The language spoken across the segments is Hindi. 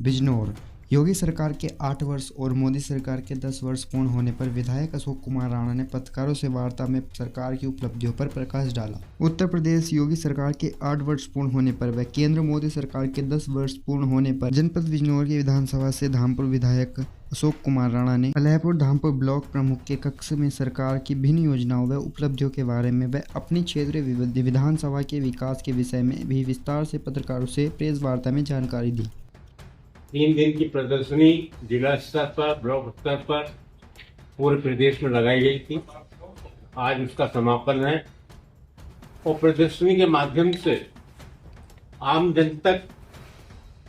बिजनौर। योगी सरकार के 8 वर्ष और मोदी सरकार के 10 वर्ष पूर्ण होने पर विधायक अशोक कुमार राणा ने पत्रकारों से वार्ता में सरकार की उपलब्धियों पर प्रकाश डाला। उत्तर प्रदेश योगी सरकार के 8 वर्ष पूर्ण होने पर व केंद्र मोदी सरकार के 10 वर्ष पूर्ण होने पर जनपद बिजनौर की विधानसभा से धामपुर विधायक अशोक कुमार राणा ने अलहपुर धामपुर ब्लॉक प्रमुख के कक्ष में सरकार की भिन्न योजनाओं व उपलब्धियों के बारे में व अपनी क्षेत्रीय विधानसभा के विकास के विषय में भी विस्तार से पत्रकारों से प्रेस वार्ता में जानकारी दी। 3 दिन की प्रदर्शनी जिला स्तर पर, ब्लॉक स्तर पर पूरे प्रदेश में लगाई गई थी। आज उसका समापन है और प्रदर्शनी के माध्यम से आम जन तक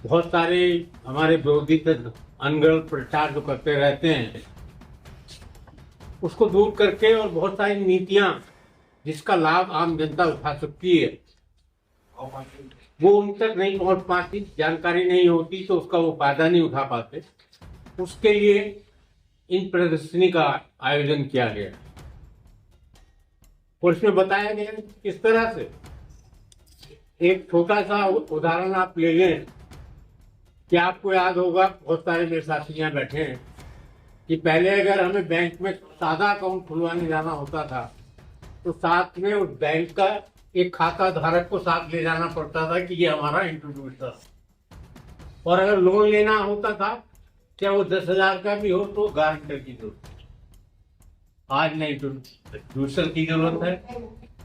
बहुत सारे हमारे विरोधी अनगढ़ प्रचार जो करते रहते हैं उसको दूर करके और बहुत सारी नीतियां जिसका लाभ आम जनता उठा सकती है वो उन तक नहीं पहुंच पाती, जानकारी नहीं होती तो उसका वो फायदा नहीं उठा पाते। उसके लिए इन प्रदर्शनी का आयोजन किया गया और इसमें बताया गया किस तरह से एक छोटा सा उदाहरण आप ले लें कि आपको याद होगा, बहुत सारे मेरे साथी यहाँ बैठे हैं कि पहले अगर हमें बैंक में सादा अकाउंट खुलवाने जाना होता था तो साथ में उस बैंक का एक खाता धारक को साथ ले जाना पड़ता था कि ये हमारा इंट्रोड्यूसर। और अगर लोन लेना होता था चाहे वो 10,000 का भी हो तो गारंटर की जरूरत। आज न इंट्रोड्यूसर की जरूरत है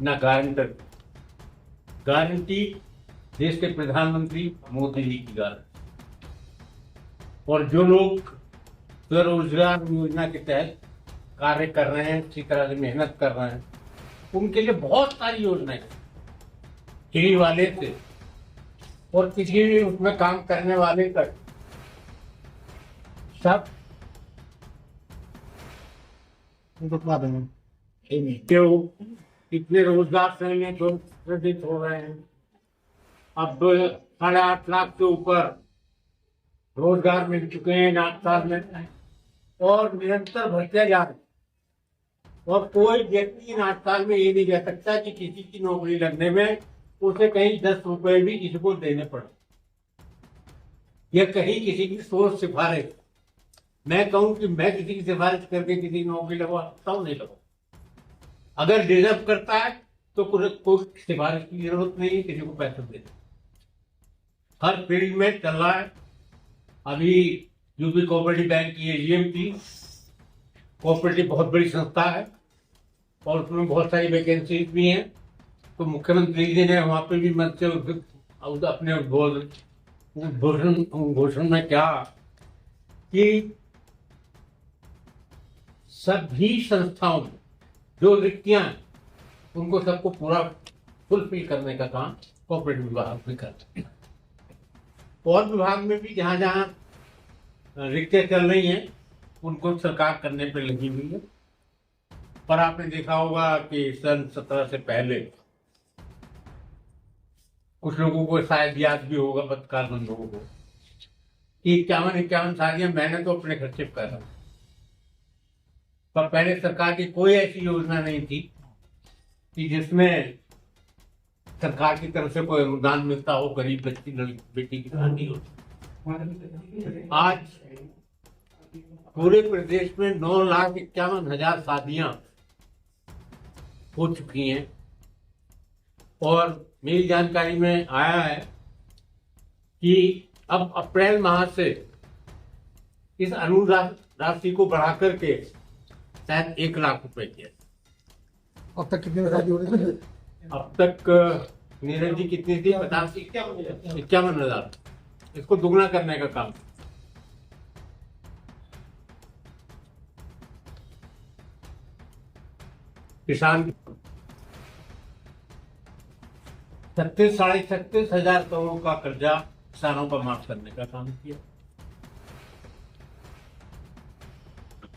न गारंटर। गारंटी देश के प्रधानमंत्री मोदी जी की गारंटी। और जो लोग स्वरोजगार योजना के तहत कार्य कर रहे हैं, अच्छी तरह से मेहनत कर रहे हैं, उनके लिए बहुत सारी योजनाएं फ्री वाले से और किसी भी उसमें काम करने वाले तक सब क्यों कितने रोजगार से प्रेरित हो रहे हैं। अब 8.5 लाख से ऊपर रोजगार मिल चुके हैं 8 साल में और निरंतर बढ़ते जा रहे। और कोई व्यक्ति इन 8 साल में ये नहीं कह सकता कि किसी की नौकरी लगने में उसे कहीं 10 रुपए भी किसी को देने पड़े या कहीं किसी की सोच सिफारिश। मैं कहूं कि मैं किसी की सिफारिश करके किसी की नौकरी लगवा सकता हूं, नहीं लगवा। अगर डिजर्व करता है तो कोई सिफारिश की जरूरत नहीं है किसी को पैसे देने। हर फील्ड में चल रहा है। अभी यूपी कोऑपरेटिव बैंक की एजीएम थी। कोऑपरेटिव बहुत बड़ी संस्था है और उसमें बहुत सारी वैकेंसीज भी हैं। तो मुख्यमंत्री जी ने वहां पे भी मत से अपने घोषण में क्या कि सभी संस्थाओं में जो रिक्तियां हैं उनको सबको पूरा फुलफिल करने का काम कोऑपरेटिव विभाग भी करते हैं। और विभाग में भी जहां जहां रिक्तियां चल रही हैं उनको सरकार करने पे लगी हुई है। पर आपने देखा होगा कि सन 17 से पहले कुछ लोगों को शायद याद भी होगा, पत्रकार बंधुओं को, कि 51 शादियां मैंने तो अपने खर्चे पर करा। पर पहले सरकार की कोई ऐसी योजना नहीं थी कि जिसमें सरकार की तरफ से कोई अनुदान मिलता हो गरीब बेटी की शादी हो। आज पूरे प्रदेश में 9,51,000 शादियां हो चुकी हैं और मेरी जानकारी में आया है कि अब अप्रैल माह से इस अनुदान राशि को बढ़ा करके शायद 1 लाख रुपए किया। अब तक कितने शादी हो रही थी? अब तक नीरज जी कितनी थी? 51,000। इसको दुगना करने का काम। किसान 36,500 करोड़ का कर्जा किसानों का माफ करने का काम किया।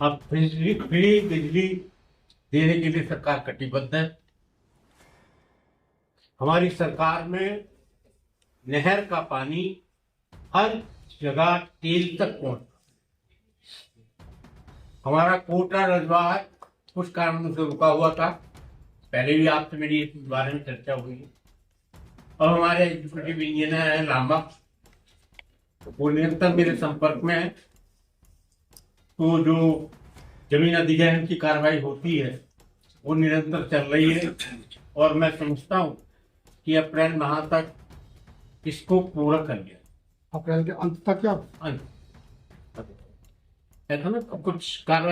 अब फ्री बिजली देने के लिए सरकार कटिबद्ध है। हमारी सरकार में नहर का पानी हर जगह तेल तक पहुंच। हमारा कोटा रजवाड़ कुछ कारणों से रुका हुआ था। पहले भी आपसे मेरी इस बारे में चर्चा हुई है। और हमारे एग्जीक्यूटिव इंजीनियर है लामा, वो निरंतर मेरे संपर्क में है। तो जो जमीन अधिग्रहण की कार्रवाई होती है वो निरंतर चल रही है और मैं समझता हूँ कि अप्रैल माह तक इसको पूरा कर लिया। अप्रैल के अंत तक या अंत ऐसा ना कुछ कार्रवाई